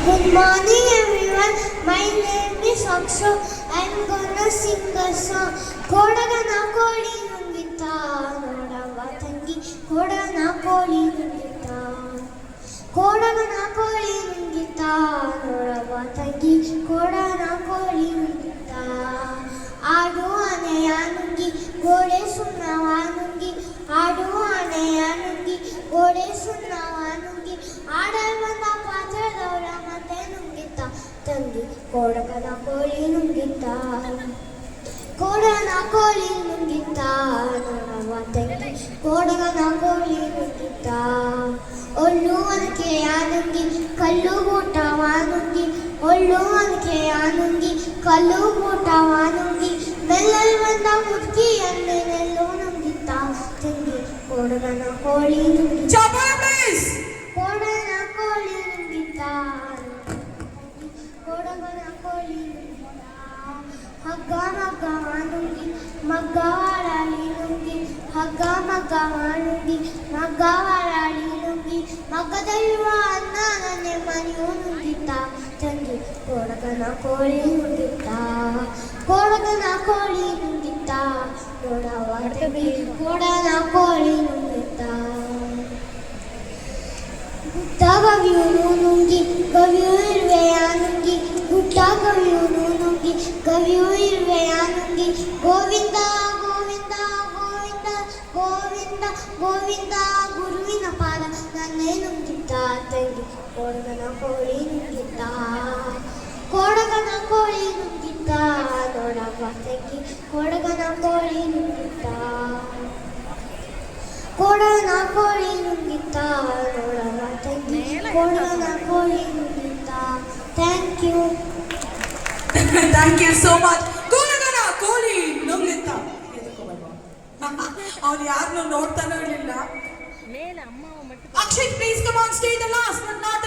Good morning everyone, my name is Akshay. I'm gonna sing a song. Kodagana koli nungita, nodava tangi. Kodagana koli nungita. Kodagana koli nungita, nodava tangi. Kodagana koli nungita. Adu aneya nungi, gode sunnava nungi. Adu aneya nungi, gode sunnava nungi. Adal banda pathadavara ಮತ್ತೆ ನುಂಗಿತ ತಂಗಿ ಕೋಡಗನ ಕೋಳಿ ನುಂಗಿತ ಕೋಡನ ಕೋಳಿ ನುಂಗಿತ ನೋಡವ ತಂಗಿ ಕೋಡಗನ ಕೋಳಿ ನುಂಗಿತ ಒಳ್ಳು ಅದಕ್ಕೆ ನುಂಗಿ ಕಲ್ಲು ಊಟವ ನುಂಗಿ ಒಳ್ಳು ಅದಕ್ಕೆ ನುಂಗಿ ಕಲ್ಲು ಊಟವ ನುಂಗಿ ಮೆಲ್ಲಲ್ ಬಂದ ಮುದುಕಿ ಅನ್ನೆಲ್ಲು ನುಂಗಿತ ತಂಗಿ ಕೋಡಗನ ಕೋಳಿ ನುಂಗಿತ ಕೋಡನ ಕೋಳಿ ನುಂಗಿತ ಕೋಡಗನ ಕೋಳಿ ನುಂಗಿತ ಹಗ್ಗ ಮಗ್ಗ ನುಂಗಿ ಮಗ್ಗ ವಾಳಾಳಿ ನುಂಗಿ ಹಗ್ಗ ಮಗ್ಗ ನುಂಗಿ ಮಗ್ಗ ವಾಳಾಳಿ ನುಂಗಿ ಮಗ್ಗದಲ್ಲಿರುವ ಅನ್ನ ನನ್ನೆ ಮನೆಯು ನುಂಗಿತ ತಂಗಿ ಕೋಡಗನ ಕೋಳಿ ನುಂಗಿತ ಕೋಡಗನ ಕೋಳಿ ನುಂಗಿತ ನೋಡವ ತಂಗಿ ಕೋಡನ ಕೋಳಿ ನುಂಗಿತ ಗುಡ್ಡ ಗವಿಯೂನು ನುಂಗಿ ಗವಿಯೂ ಇರುವೆಯ ನುಂಗಿ ಗುಡ್ಡ ಗವಿಯೂನು ನುಂಗಿ ಗವಿಯೂ ಇರುವೆಯ ನುಂಗಿ ಗೋವಿಂದ ಗೋವಿಂದ ಗೋವಿಂದ ಗೋವಿಂದ ಗೋವಿಂದ ಗುರುವಿನ ಪಾದ ನನ್ನೇ ನುಂಗಿದ್ದ ತಂಗಿ ಕೋಡಗನ ಕೋಳಿ ನುಂಗಿದ್ದ ಕೋಡಗನ ಕೋಳಿ ನುಂಗಿದ್ದ ನೋಡವ ತಂಗಿ ಕೋಡಗನ ಕೋಳಿ ನುಂಗಿದ್ದ ಕೋಡಗನ ಕೋಳಿ ನುಂಗಿದ್ದ ನೋಡವ ತಂಗಿ ಕೋಡಗನ ಕೋಳಿ ನುಂಗಿದ್ದ thank you thank you so much. ಕೋಡಗನ ಕೋಳಿ ನುಂಗಿತ್ತ ಅವ್ನು ಯಾರನ್ನೂ ನೋಡ್ತಾನೂ ಇರಲಿಲ್ಲ. Akshay please come on stage the last but not